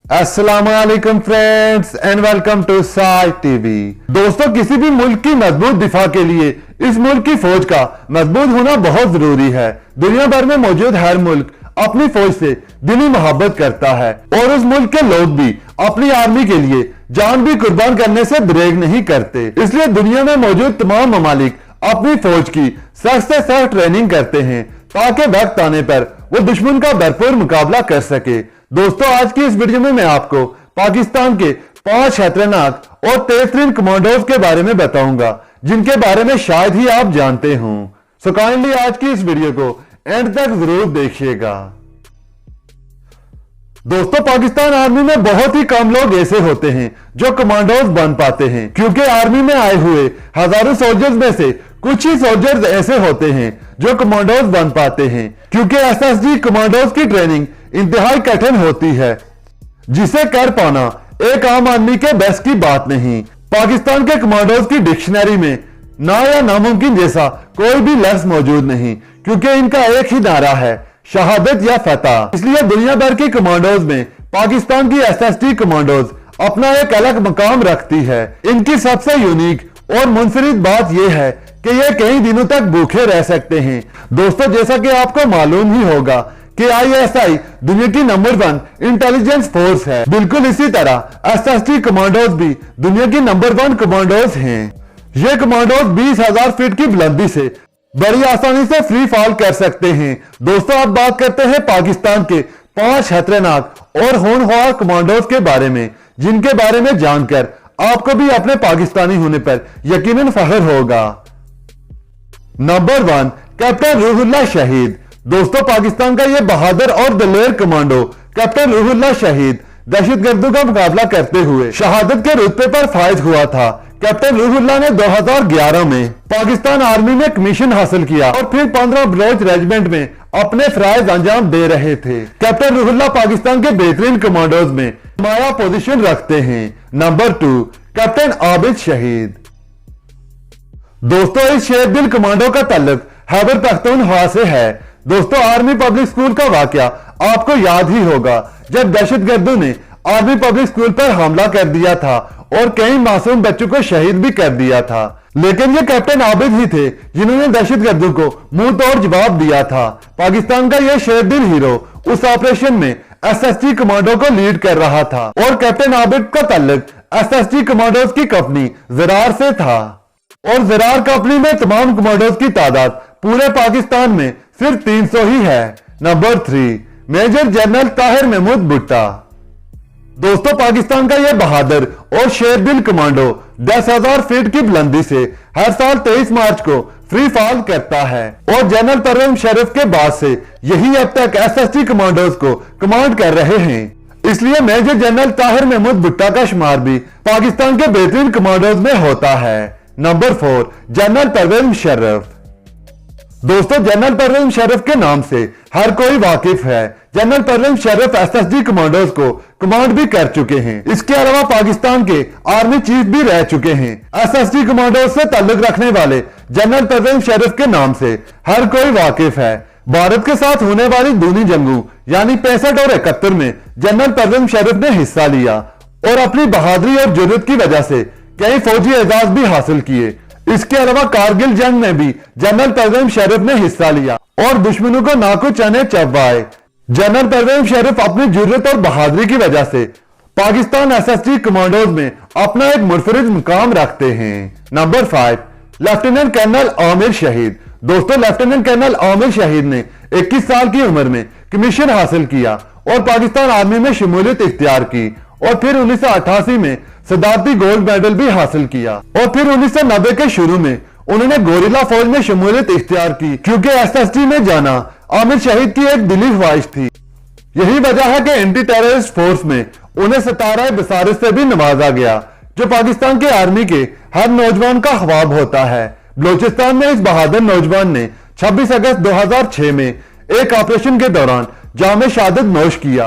अस्सलामुअलैकुम friends and welcome to Sai TV. दोस्तों, किसी भी मुल्क की मजबूत दिफा के लिए इस मुल्क की फौज का मजबूत होना बहुत जरूरी है। दुनिया भर में मौजूद हर मुल्क अपनी फौज से दिली मोहब्बत करता है और उस मुल्क के लोग भी अपनी आर्मी के लिए जान भी कुर्बान करने से ब्रेक नहीं करते। इसलिए दुनिया में मौजूद तमाम ममालिक अपनी फौज की सख्त से सख्त ट्रेनिंग करते हैं ताकि वक्त आने पर वो दुश्मन का भरपूर मुकाबला कर सके। दोस्तों, आज की इस वीडियो में मैं आपको पाकिस्तान के 5 खतरनाक और तेज तरीन कमांडोज के बारे में बताऊंगा जिनके बारे में शायद ही आप जानते हो। सो काइंडली आज की इस वीडियो को एंड तक जरूर देखिएगा। दोस्तों, पाकिस्तान आर्मी में बहुत ही कम लोग ऐसे होते हैं जो कमांडोज बन पाते हैं, क्योंकि आर्मी में आए हुए हजारों सोल्जर्स में से कुछ ही सोल्जर्स ऐसे होते हैं जो कमांडोज बन पाते हैं, क्योंकि एसएसजी कमांडोज की ट्रेनिंग इंतहाई कठिन होती है जिसे कर पाना एक आम आदमी के बस की बात नहीं। पाकिस्तान के कमांडोज की डिक्शनरी में ना या नामुमकिन जैसा कोई भी लफ्ज मौजूद नहीं, क्योंकि इनका एक ही नारा है, शहादत या फतह। इसलिए दुनिया भर के कमांडोज में पाकिस्तान की एसएसटी कमांडोज अपना एक अलग मकाम रखती है। इनकी सबसे यूनिक और मुनफरिद बात यह है कि ये कई दिनों तक भूखे रह सकते हैं। दोस्तों, जैसा कि आपको मालूम ही होगा कि आईएसआई दुनिया की नंबर 1 इंटेलिजेंस फोर्स है। बिल्कुल इसी तरह एसएसटी कमांडोज भी दुनिया की नंबर 1 कमांडोज हैं। ये कमांडोज 20,000 फीट की बुलंदी से बड़ी आसानी से फ्री फॉल कर सकते हैं। दोस्तों, अब बात करते हैं पाकिस्तान के 5 खतरनाक और होनहार कमांडोज के बारे में, जिनके बारे में जानकर आपको भी अपने पाकिस्तानी होने पर यकीनन फख्र होगा। नंबर 1, कैप्टन रूहुल्लाह शहीद। दोस्तों, पाकिस्तान का यह बहादुर और दलेर कमांडो कैप्टन रूहुल्लाह शहीद दहशतगर्दों का मुकाबला करते हुए शहादत के रुतबे पर फायज हुआ था। कैप्टन रूहुल्लाह ने 2011 में पाकिस्तान आर्मी में कमीशन हासिल किया और फिर 15 बलोच रेजिमेंट में अपने फराइज अंजाम दे रहे थे। कैप्टन रूहुल्लाह पाकिस्तान के बेहतरीन कमांडोज में नुमाया पोजीशन रखते हैं। नंबर 2, कैप्टन आबिद शहीद। दोस्तों, इस शेर दिल कमांडो का ताल्लुक खैबर पख्तूनख्वा से है। दोस्तों, आर्मी पब्लिक स्कूल का वाकया आपको याद ही होगा, जब दहशतगर्दों ने आर्मी पब्लिक स्कूल पर हमला कर दिया था और कई मासूम बच्चों को शहीद भी कर दिया था। लेकिन ये कैप्टन आबिद ही थे जिन्होंने दहशतगर्दों को मुंह तोड़ जवाब दिया था। पाकिस्तान का यह शेरदिल हीरो उस ऑपरेशन में एसएसजी कमांडो को लीड कर रहा था और कैप्टन आबिद का ताल्लुक एसएसजी कमांडोज की कंपनी ज़रार से था और ज़रार कंपनी में तमाम कमांडोज की तादाद पूरे पाकिस्तान में सिर्फ 300 ही है। Number 3, major general Tahir Mahmood Bhutta. दोस्तों, पाकिस्तान का यह बहादुर और शेरदिल कमांडो 10,000 फीट की बुलंदी से हर साल 23 मार्च को फ्री फॉल करता है और जनरल परवेज मुशर्रफ के बाद से यही अब तक एसएसटी कमांडोज को कमांड कर रहे हैं। इसलिए मेजर जनरल ताहिर महमूद भुट्टा का शुमार भी पाकिस्तान के बेहतरीन कमांडोज में होता है। Number 4, general Pervez Musharraf. दोस्तों, जनरल परवेज मुशर्रफ के नाम से हर कोई वाकिफ है। General Pervez Musharraf SSG commandos को कमांड भी कर चुके हैं। इसके अलावा पाकिस्तान के आर्मी चीफ भी रह चुके हैं। एसएसजी कमांडोज से ताल्लुक रखने वाले जनरल परवेज मुशर्रफ के नाम से हर कोई वाकिफ है। भारत के साथ होने वाली दूनी जंगों यानी 65 और 71 में जनरल परवेज मुशर्रफ ने हिस्सा लिया और अपनी बहादुरी और जुर्रत की वजह से कई फौजी एजाज भी हासिल किए। इसके अलावा कारगिल जंग में भी जनरल परवेज मुशर्रफ ने हिस्सा लिया और दुश्मनों को नाको चने चबवाए। जनरल परवेज मुशर्रफ अपनी जुर्रत और बहादुरी की वजह से पाकिस्तान एसएसजी कमांडोज में अपना एक मुनफरिद मुकाम रखते हैं। नंबर 5, लेफ्टिनेंट कर्नल आमिर शहीद। दोस्तों, लेफ्टिनेंट कर्नल आमिर शहीद ने 21 साल की उम्र में कमीशन हासिल किया और पाकिस्तान आर्मी में शमूलियत इख्तियार की और फिर 1988 में सदारती गोल्ड मेडल भी हासिल किया और फिर 1990 के शुरू में उन्होंने गोरिल्ला फौज में शमूलियत इख्तियार की, क्योंकि एसएसजी में जाना आमिर शहीद की एक दिली ख्वाहिश थी। यही वजह है कि एंटी टेररिस्ट फोर्स में उन्हें सितारा बसारत से भी नवाजा गया, जो पाकिस्तान के आर्मी के हर नौजवान का ख्वाब होता है। बलोचिस्तान में इस बहादुर नौजवान ने 26 अगस्त 2006 में एक ऑपरेशन के दौरान जामे शहादत नोश किया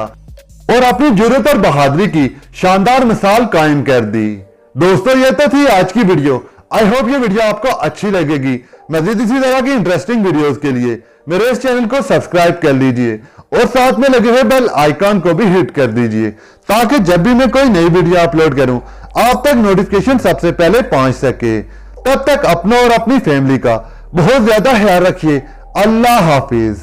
और अपनी जुर्रत और बहादुरी की शानदार मिसाल कायम कर दी। दोस्तों, ये तो थी आज की वीडियो। आई होप ये वीडियो आपको अच्छी लगेगी। मजीद इसी तरह की इंटरेस्टिंग वीडियोस के लिए मेरे इस चैनल को सब्सक्राइब कर लीजिए और साथ में लगे हुए बेल आइकॉन को भी हिट कर दीजिए ताकि जब भी मैं कोई नई वीडियो अपलोड करूं आप तक नोटिफिकेशन सबसे पहले पहुंच सके। तब तक अपना और अपनी फैमिली का बहुत ज्यादा ख्याल रखिए। अल्लाह हाफिज।